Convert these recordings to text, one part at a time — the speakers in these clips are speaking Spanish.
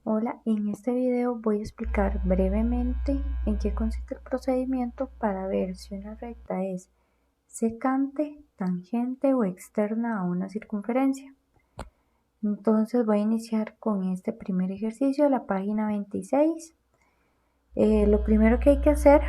Hola, en este video voy a explicar brevemente en qué consiste el procedimiento para ver si una recta es secante, tangente o externa a una circunferencia. Entonces voy a iniciar con este primer ejercicio de la página 26. Lo primero que hay que hacer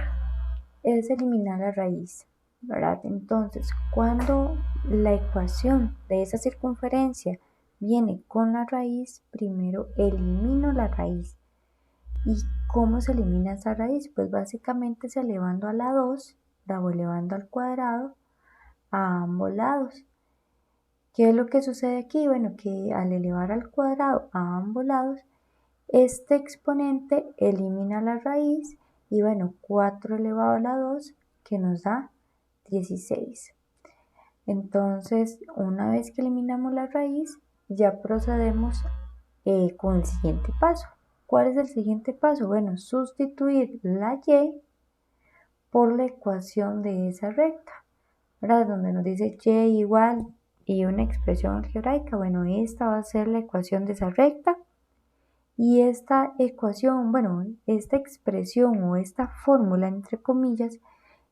es eliminar la raíz, ¿verdad? Entonces, cuando la ecuación de esa circunferencia viene con la raíz, primero elimino la raíz. ¿Y cómo se elimina esa raíz? Pues básicamente es elevando a la 2, o elevando al cuadrado a ambos lados. ¿Qué es lo que sucede aquí? Bueno, que al elevar al cuadrado a ambos lados, este exponente elimina la raíz y bueno, 4 elevado a la 2 que nos da 16. Entonces, una vez que eliminamos la raíz, ya procedemos con el siguiente paso. ¿Cuál es el siguiente paso? Bueno, sustituir la y por la ecuación de esa recta, ¿verdad? Donde nos dice y igual y una expresión algebraica. Bueno, esta va a ser la ecuación de esa recta. Y esta ecuación, bueno, esta expresión o esta fórmula, entre comillas,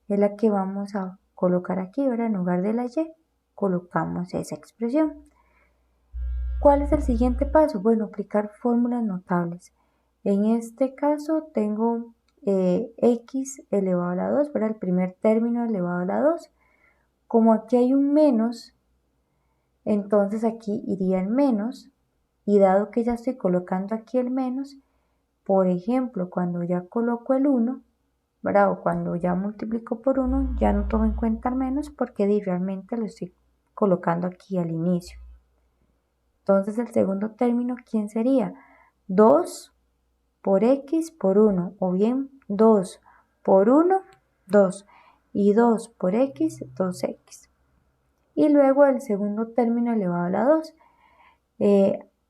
es la que vamos a colocar aquí, ¿verdad? En lugar de la y, colocamos esa expresión. ¿Cuál es el siguiente paso? Bueno, aplicar fórmulas notables. En este caso tengo x elevado a la 2, ¿verdad? El primer término elevado a la 2. Como aquí hay un menos, entonces aquí iría el menos. Y dado que ya estoy colocando aquí el menos, por ejemplo, cuando ya coloco el 1, ¿verdad? O cuando ya multiplico por 1, ya no tomo en cuenta el menos porque realmente lo estoy colocando aquí al inicio. Entonces el segundo término, ¿quién sería? 2 por x por 1, o bien 2 por 1, 2, y 2 por x, 2x. Y luego el segundo término elevado a la 2.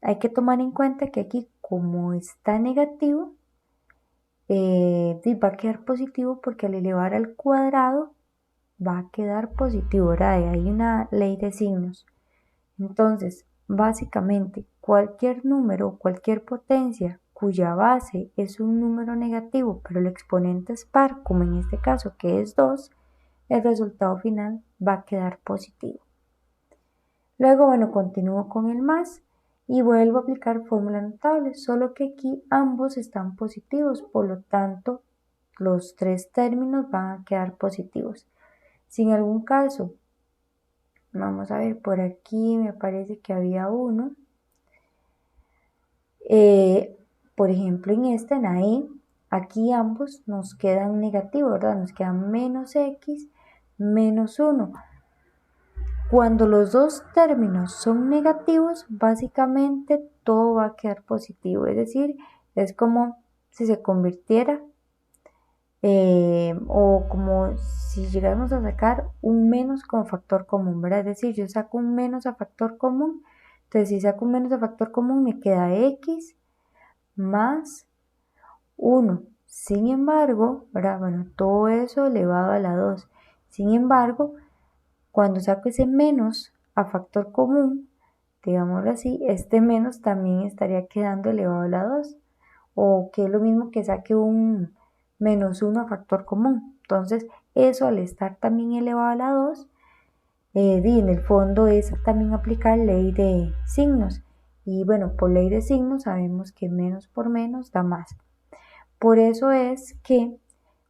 Hay que tomar en cuenta que aquí, como está negativo, va a quedar positivo porque al elevar al cuadrado va a quedar positivo, ¿verdad? Hay una ley de signos. Entonces, básicamente, cualquier número, cualquier potencia cuya base es un número negativo, pero el exponente es par, como en este caso que es 2, el resultado final va a quedar positivo. Luego, bueno, continúo con el más y vuelvo a aplicar fórmula notable, solo que aquí ambos están positivos, por lo tanto, los tres términos van a quedar positivos. Si en algún caso, vamos a ver, por aquí me parece que había uno. Por ejemplo, en la E, aquí ambos nos quedan negativos, ¿verdad? Nos quedan menos x menos 1. Cuando los dos términos son negativos, básicamente todo va a quedar positivo. Es decir, es como si se convirtiera o como si llegáramos a sacar un menos como factor común, ¿verdad? Es decir, yo saco un menos a factor común. Entonces, si saco un menos a factor común, me queda x más 1. Sin embargo, ¿verdad? Bueno, todo eso elevado a la 2. Sin embargo, cuando saco ese menos a factor común, digámoslo así, este menos también estaría quedando elevado a la 2. O que es lo mismo que saque un menos 1 a factor común. Entonces, eso al estar también elevado a la 2, en el fondo es también aplicar ley de signos. Y bueno, por ley de signos sabemos que menos por menos da más. Por eso es que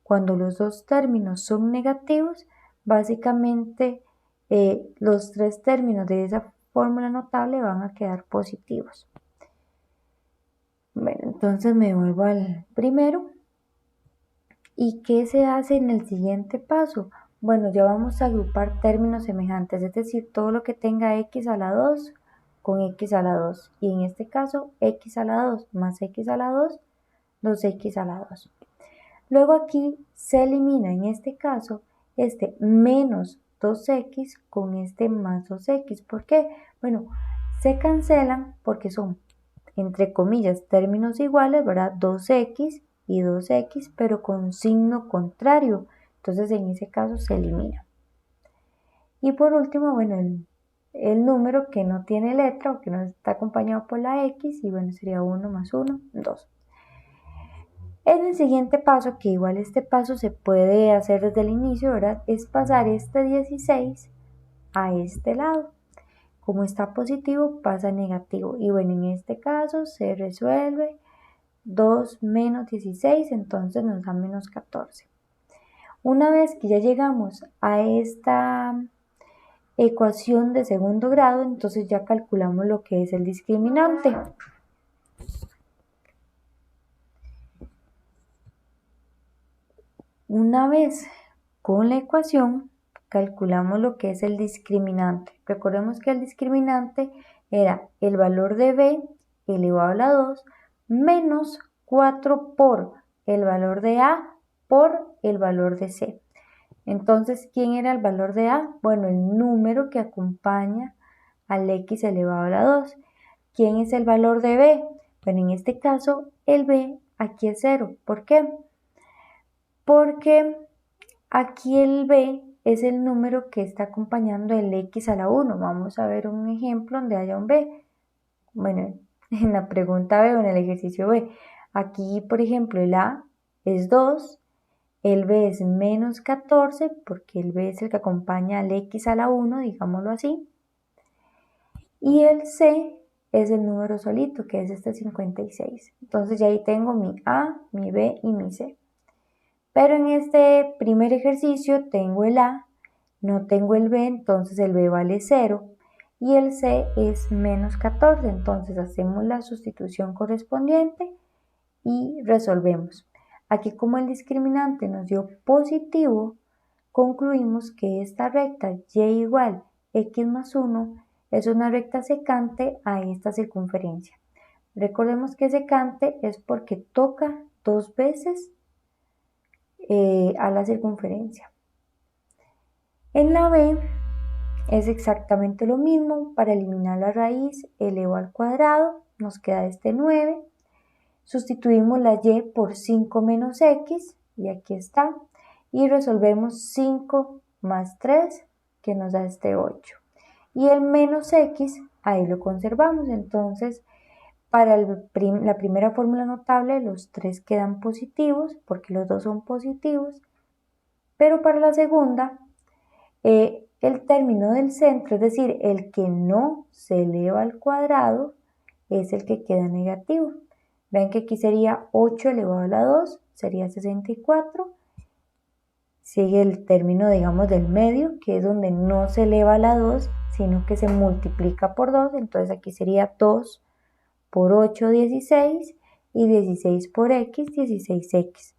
cuando los dos términos son negativos, básicamente los tres términos de esa fórmula notable van a quedar positivos. Bueno, entonces me vuelvo al primero. ¿Y qué se hace en el siguiente paso? Bueno, ya vamos a agrupar términos semejantes, es decir, todo lo que tenga x a la 2 con x a la 2. Y en este caso, x a la 2 más x a la 2, 2x a la 2. Luego aquí se elimina en este caso este menos 2x con este más 2x. ¿Por qué? Bueno, se cancelan porque son, entre comillas, términos iguales, ¿verdad? 2x y 2x, pero con signo contrario. Entonces en ese caso se elimina. Y por último, bueno, el número que no tiene letra o que no está acompañado por la X, y bueno, sería 1 más 1, 2. En el siguiente paso, que igual este paso se puede hacer desde el inicio, ¿verdad? Es pasar este 16 a este lado. Como está positivo, pasa a negativo. Y bueno, en este caso se resuelve 2 menos 16, entonces nos da menos 14. Una vez que ya llegamos a esta ecuación de segundo grado, entonces ya calculamos lo que es el discriminante. Una vez con la ecuación, calculamos lo que es el discriminante. Recordemos que el discriminante era el valor de b elevado a la 2 menos 4 por el valor de a por el valor de c. Entonces, ¿quién era el valor de a? Bueno, el número que acompaña al x elevado a la 2. ¿Quién es el valor de b? Bueno, en este caso, el b aquí es 0. ¿Por qué? Porque aquí el b es el número que está acompañando el x a la 1. Vamos a ver un ejemplo donde haya un b. Bueno, en la pregunta b o en el ejercicio b. Aquí, por ejemplo, el a es 2, el b es menos 14, porque el b es el que acompaña al x a la 1, digámoslo así. Y el c es el número solito, que es este 56. Entonces ya ahí tengo mi a, mi b y mi c. Pero en este primer ejercicio tengo el a, no tengo el b, entonces el b vale 0 y el c es menos 14. Entonces hacemos la sustitución correspondiente y resolvemos. Aquí, como el discriminante nos dio positivo, concluimos que esta recta y igual x más 1 es una recta secante a esta circunferencia. Recordemos que secante es porque toca 2 veces a la circunferencia. En la B es exactamente lo mismo. Para eliminar la raíz elevado al cuadrado nos queda este 9. Sustituimos la y por 5 menos x y aquí está. Y resolvemos 5 más 3 que nos da este 8. Y el menos x ahí lo conservamos. Entonces, para la primera fórmula notable los 3 quedan positivos porque los dos son positivos. Pero para la segunda, el término del centro, es decir, el que no se eleva al cuadrado, es el que queda negativo. Ven que aquí sería 8 elevado a la 2, sería 64. Sigue el término, digamos, del medio, que es donde no se eleva a la 2, sino que se multiplica por 2. Entonces aquí sería 2 por 8, 16, y 16 por x, 16x.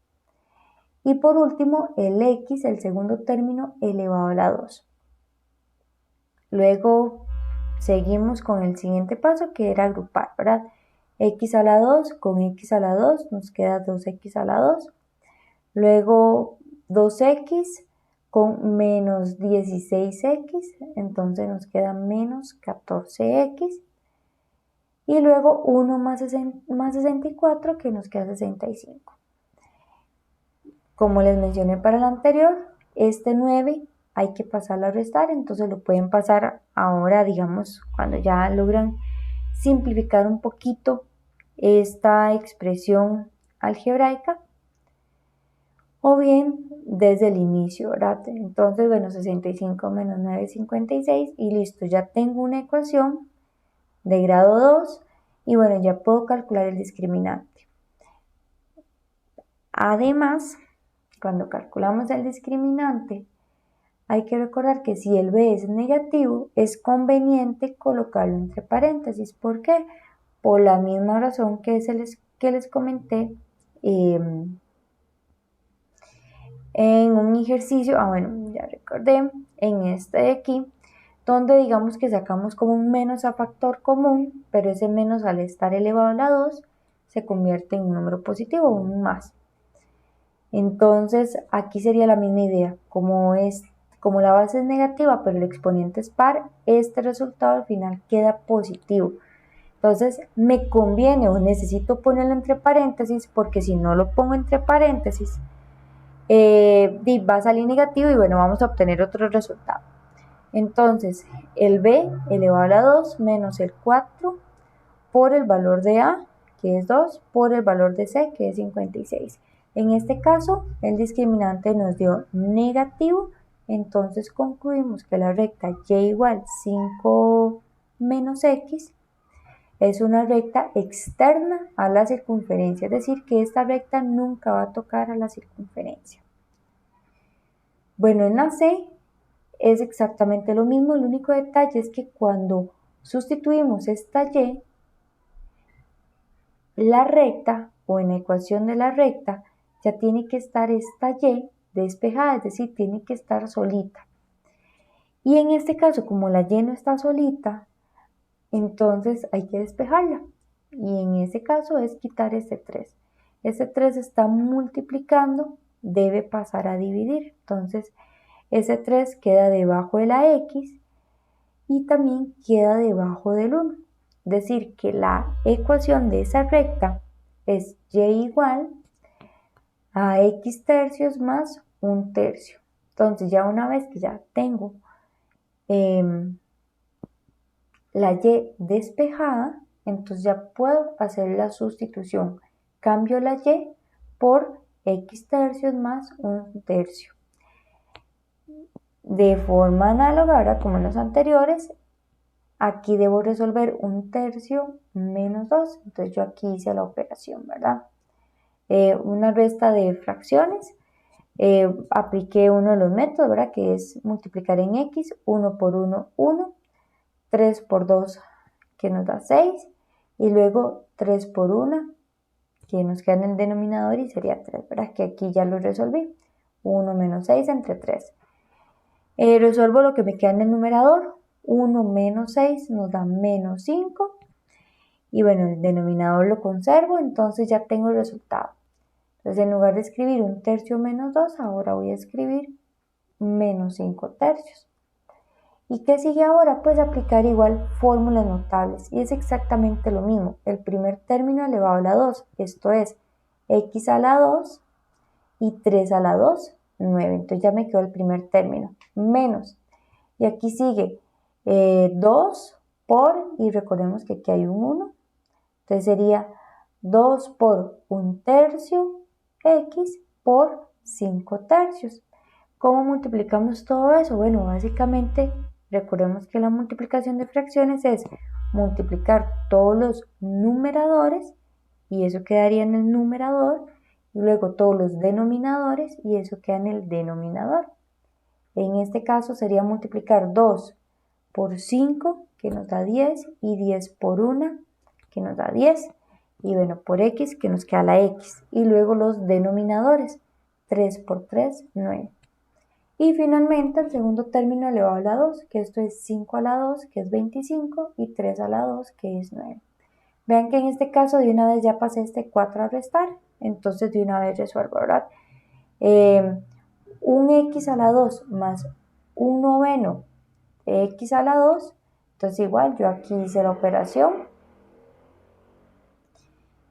Y por último, el x, el segundo término, elevado a la 2. Luego seguimos con el siguiente paso, que era agrupar, ¿verdad? X a la 2 con x a la 2 nos queda 2x a la 2. Luego 2x con menos 16x, entonces nos queda menos 14x. Y luego 1 más 64, que nos queda 65. Como les mencioné para el anterior, este 9 hay que pasarlo a restar, entonces lo pueden pasar ahora, digamos, cuando ya logran simplificar un poquito esta expresión algebraica, o bien desde el inicio, ¿verdad? Entonces, bueno, 65 menos 9 es 56 y listo, ya tengo una ecuación de grado 2 y bueno, ya puedo calcular el discriminante. Además, cuando calculamos el discriminante, hay que recordar que si el b es negativo, es conveniente colocarlo entre paréntesis. ¿Por qué? Por la misma razón que les comenté en un ejercicio, bueno, ya recordé, en este de aquí, donde digamos que sacamos como un menos a factor común, pero ese menos al estar elevado a la 2 se convierte en un número positivo, un más. Entonces aquí sería la misma idea, como la base es negativa pero el exponente es par, este resultado al final queda positivo. Entonces me conviene o necesito ponerlo entre paréntesis, porque si no lo pongo entre paréntesis va a salir negativo y bueno, vamos a obtener otro resultado. Entonces, el b elevado a la 2 menos el 4 por el valor de a, que es 2, por el valor de c, que es 56. En este caso, el discriminante nos dio negativo, entonces concluimos que la recta y igual 5 menos x es una recta externa a la circunferencia, es decir, que esta recta nunca va a tocar a la circunferencia. Bueno, en la C es exactamente lo mismo, el único detalle es que cuando sustituimos esta y, la recta o en la ecuación de la recta ya tiene que estar esta y despejada, es decir, tiene que estar solita. Y en este caso, como la y no está solita, entonces hay que despejarla. Y en ese caso es quitar este 3. Este 3 está multiplicando, debe pasar a dividir. Entonces, ese 3 queda debajo de la x y también queda debajo del 1. Es decir, que la ecuación de esa recta es y igual a x tercios más 1 tercio. Entonces, ya una vez que ya tengo la y despejada, entonces ya puedo hacer la sustitución. Cambio la y por x tercios más 1 tercio. De forma análoga, ahora como en los anteriores, aquí debo resolver 1 tercio menos 2. Entonces yo aquí hice la operación, ¿verdad? Una resta de fracciones. Apliqué uno de los métodos, ¿verdad? Que es multiplicar en x, 1 por 1, 1, 3 por 2, que nos da 6, y luego 3 por 1, que nos queda en el denominador y sería 3, ¿verdad? Que aquí ya lo resolví. 1 menos 6 entre 3. Resuelvo lo que me queda en el numerador. 1 menos 6 nos da menos 5. Y bueno, el denominador lo conservo, entonces ya tengo el resultado. Entonces, en lugar de escribir 1 tercio menos 2, ahora voy a escribir menos 5 tercios. ¿Y qué sigue ahora? Pues aplicar igual fórmulas notables. Y es exactamente lo mismo. El primer término elevado a la 2. Esto es x a la 2 y 3 a la 2, 9. Entonces ya me quedó el primer término. Menos. Y aquí sigue 2 por, y recordemos que aquí hay un 1. Entonces sería 2 por 1 tercio x por 5 tercios. ¿Cómo multiplicamos todo eso? Bueno, básicamente recordemos que la multiplicación de fracciones es multiplicar todos los numeradores y eso quedaría en el numerador, y luego todos los denominadores y eso queda en el denominador. En este caso sería multiplicar 2 por 5, que nos da 10, y 10 por 1, que nos da 10, y bueno, por x, que nos queda la x, y luego los denominadores, 3 por 3, 9. Y finalmente el segundo término elevado a la 2, que esto es 5 a la 2, que es 25, y 3 a la 2, que es 9. Vean que en este caso de una vez ya pasé este 4 a restar, entonces de una vez resuelvo, ¿verdad? Un x a la 2 más un noveno de x a la 2, entonces igual yo aquí hice la operación.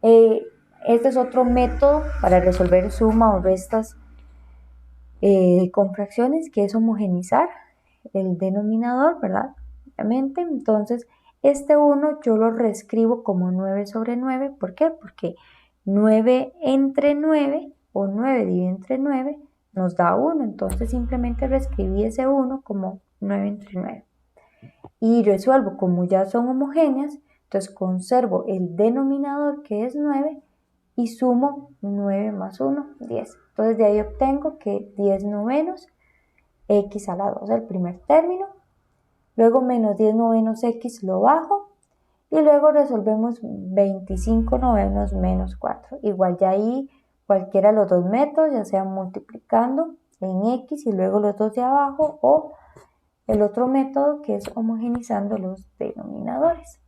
Este es otro método para resolver suma o restas con fracciones, que es homogenizar el denominador, ¿verdad? Obviamente, entonces este 1 yo lo reescribo como 9 sobre 9, ¿por qué? Porque 9 entre 9 o 9 dividido entre 9 nos da 1, entonces simplemente reescribí ese 1 como 9 entre 9. Y resuelvo, como ya son homogéneas, entonces conservo el denominador, que es 9, y sumo 9 más 1, 10. Entonces de ahí obtengo que 10 novenos x a la 2, el primer término. Luego menos 10 novenos x lo bajo. Y luego resolvemos 25 novenos menos 4. Igual ya ahí cualquiera de los dos métodos, ya sea multiplicando en x y luego los dos de abajo, o el otro método, que es homogenizando los denominadores.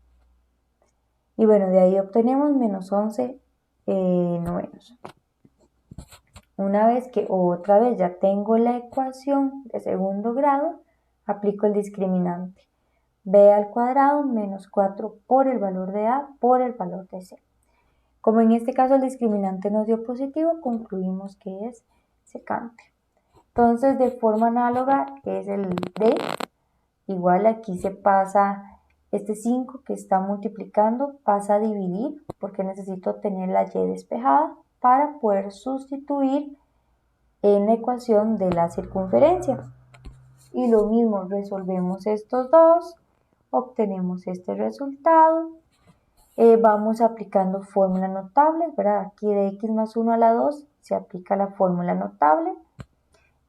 Y bueno, de ahí obtenemos menos 11 novenos. Una vez que otra vez ya tengo la ecuación de segundo grado, aplico el discriminante. B al cuadrado menos 4 por el valor de A por el valor de C. Como en este caso el discriminante nos dio positivo, concluimos que es secante. Entonces, de forma análoga, es el D. Igual aquí se pasa este 5 que está multiplicando, pasa a dividir porque necesito tener la y despejada para poder sustituir en la ecuación de la circunferencia. Y lo mismo, resolvemos estos dos, obtenemos este resultado. Vamos aplicando fórmulas notables, ¿verdad? Aquí de x más 1 a la 2 se aplica la fórmula notable.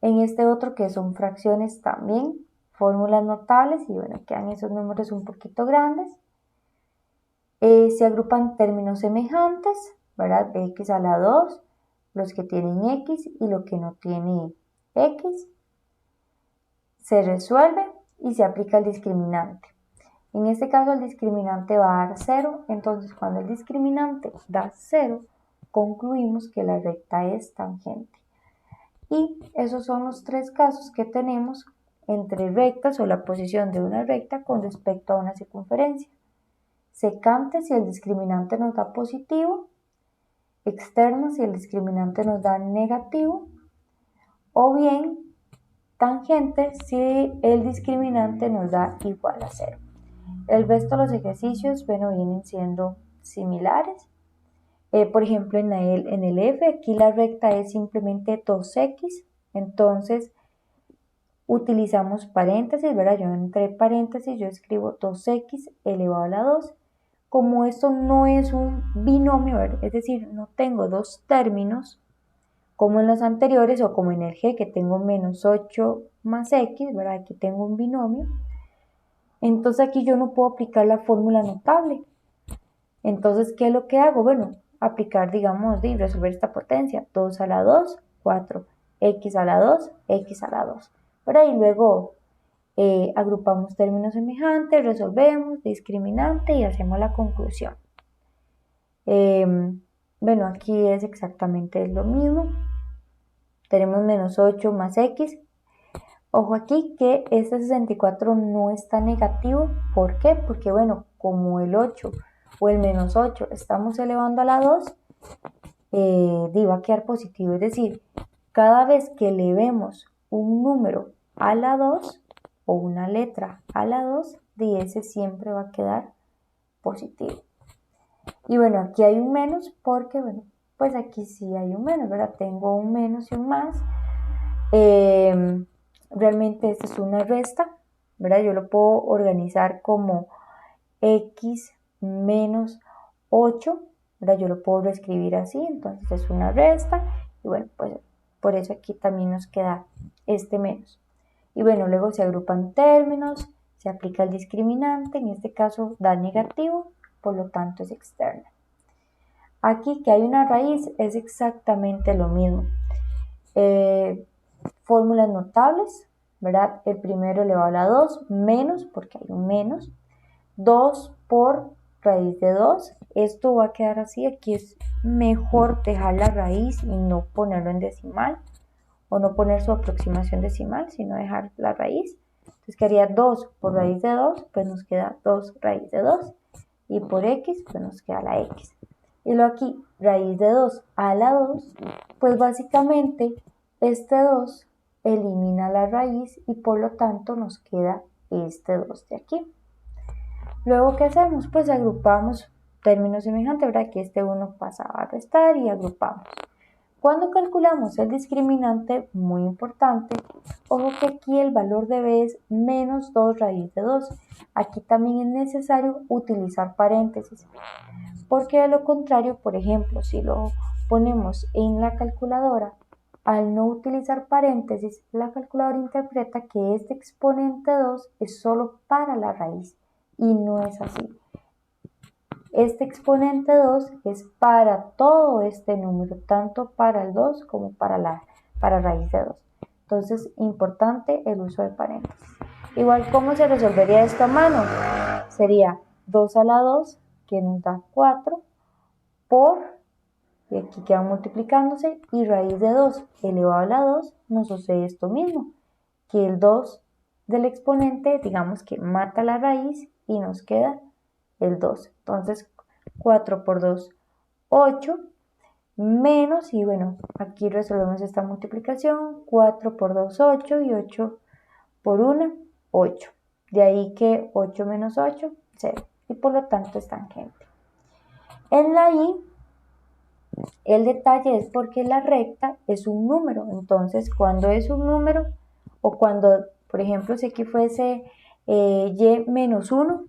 En este otro que son fracciones también, fórmulas notables, y bueno, quedan esos números un poquito grandes. Se agrupan términos semejantes, ¿verdad? De x a la 2, los que tienen x y lo que no tiene x. Se resuelve y se aplica el discriminante. En este caso el discriminante va a dar 0, entonces cuando el discriminante da 0, concluimos que la recta es tangente. Y esos son los tres casos que tenemos entre rectas o la posición de una recta con respecto a una circunferencia. Secante si el discriminante nos da positivo, externo si el discriminante nos da negativo, o bien tangente si el discriminante nos da igual a 0. El resto de los ejercicios, bueno, vienen siendo similares. Por ejemplo, en el F, aquí la recta es simplemente 2x, entonces utilizamos paréntesis, ¿verdad? Yo entre paréntesis yo escribo 2x elevado a la 2. Como esto no es un binomio, ¿verdad? Es decir, no tengo dos términos, como en los anteriores o como en el G, que tengo menos 8 más x, ¿verdad? Aquí tengo un binomio. Entonces aquí yo no puedo aplicar la fórmula notable. Entonces, ¿qué es lo que hago? Bueno, aplicar, digamos, y resolver esta potencia. 2 a la 2, 4. X a la 2, X a la 2. ¿Verdad? Y luego agrupamos términos semejantes, resolvemos, discriminante y hacemos la conclusión. Bueno, aquí es exactamente lo mismo. Tenemos menos 8 más X. Ojo aquí que este 64 no está negativo. ¿Por qué? Porque, bueno, como el 8 o el menos 8 estamos elevando a la 2, va a quedar positivo. Es decir, cada vez que elevemos un número a la 2 o una letra a la 2, ese siempre va a quedar positivo. Y bueno, aquí hay un menos porque, bueno, pues aquí sí hay un menos, ¿verdad? Tengo un menos y un más. Realmente esta es una resta, ¿verdad? Yo lo puedo organizar como x menos 8, ¿verdad? Yo lo puedo reescribir así, entonces es una resta, y bueno, pues por eso aquí también nos queda este menos. Y bueno, luego se agrupan términos, se aplica el discriminante, en este caso da negativo, por lo tanto es externa. Aquí que hay una raíz es exactamente lo mismo. Fórmulas notables, ¿verdad? El primero elevado a la 2, menos, porque hay un menos, 2 por raíz de 2. Esto va a quedar así. Aquí es mejor dejar la raíz y no ponerlo en decimal, o no poner su aproximación decimal, sino dejar la raíz. Entonces quedaría 2 por raíz de 2, pues nos queda 2 raíz de 2. Y por x, pues nos queda la x. Y luego aquí, raíz de 2 a la 2, pues básicamente este 2 elimina la raíz y por lo tanto nos queda este 2 de aquí. Luego, ¿qué hacemos? Pues agrupamos términos semejantes, ¿verdad? Que este 1 pasa a restar y agrupamos. Cuando calculamos el discriminante, muy importante, ojo que aquí el valor de b es menos 2 raíz de 2. Aquí también es necesario utilizar paréntesis, porque de lo contrario, por ejemplo, si lo ponemos en la calculadora, al no utilizar paréntesis, la calculadora interpreta que este exponente 2 es solo para la raíz, y no es así. Este exponente 2 es para todo este número, tanto para el 2 como para raíz de 2. Entonces, importante el uso de paréntesis. Igual, ¿cómo se resolvería esto a mano? Sería 2 a la 2, que nos da 4, por, y aquí quedan multiplicándose, y raíz de 2 elevado a la 2 nos sucede esto mismo, que el 2 del exponente, digamos que mata la raíz y nos queda el 2. Entonces, 4 por 2, 8, menos, y bueno, aquí resolvemos esta multiplicación, 4 por 2, 8, y 8 por 1, 8. De ahí que 8 menos 8, 0. Y por lo tanto es tangente. En la Y, el detalle es porque la recta es un número. Entonces, cuando es un número, o cuando, por ejemplo, si aquí fuese Y menos 1,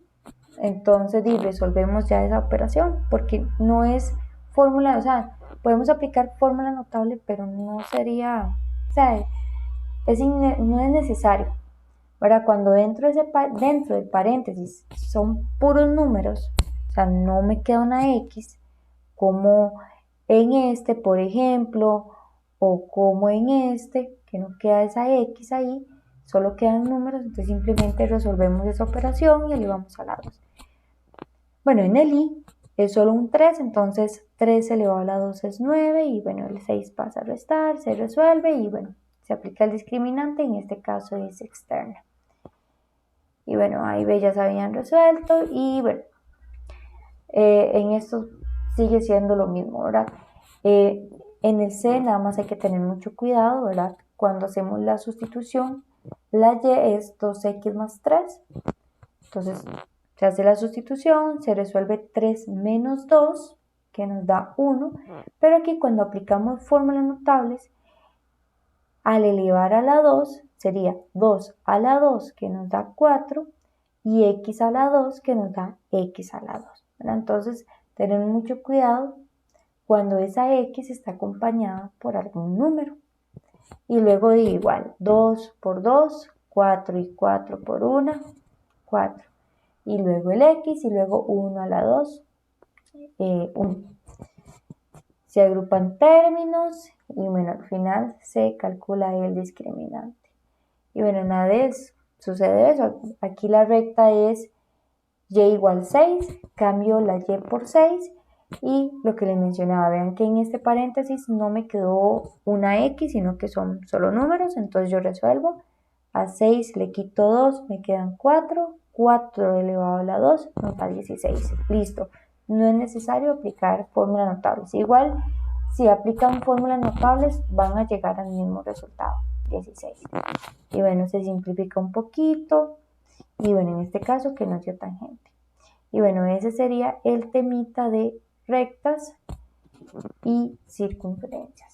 entonces resolvemos ya esa operación, porque no es fórmula, o sea, podemos aplicar fórmula notable, pero no sería, o sea, no es necesario. Ahora, cuando dentro del paréntesis son puros números, o sea, no me queda una X, como en este, por ejemplo, o como en este, que no queda esa X ahí, solo quedan números, entonces simplemente resolvemos esa operación y elevamos a la 2. Bueno, en el I es solo un 3, entonces 3 elevado a la 2 es 9 y bueno, el 6 pasa a restar, se resuelve y bueno, se aplica el discriminante, en este caso es externa. Y bueno, ahí ya se habían resuelto y bueno, en esto sigue siendo lo mismo, ¿verdad? En el C nada más hay que tener mucho cuidado, ¿verdad? Cuando hacemos la sustitución, la Y es 2X más 3. Entonces, se hace la sustitución, se resuelve 3 menos 2, que nos da 1. Pero aquí cuando aplicamos fórmulas notables, al elevar a la 2, sería 2 a la 2, que nos da 4, y X a la 2, que nos da X a la 2. ¿Verdad? Entonces, tener mucho cuidado cuando esa X está acompañada por algún número. Y luego de igual, 2 por 2, 4 y 4 por 1, 4. Y luego el X y luego 1 a la 2, 1. Se agrupan términos y bueno, al final se calcula el discriminante. Y bueno, una vez sucede eso, aquí la recta es Y igual 6, cambio la Y por 6 y lo que les mencionaba, vean que en este paréntesis no me quedó una X, sino que son solo números, entonces yo resuelvo, a 6 le quito 2, me quedan 4, 4 elevado a la 2 nos da 16, listo, no es necesario aplicar fórmulas notables, igual si aplican fórmulas notables van a llegar al mismo resultado, 16, y bueno, se simplifica un poquito, y bueno, en este caso que nos dio tangente. Y bueno, ese sería el temita de rectas y circunferencias.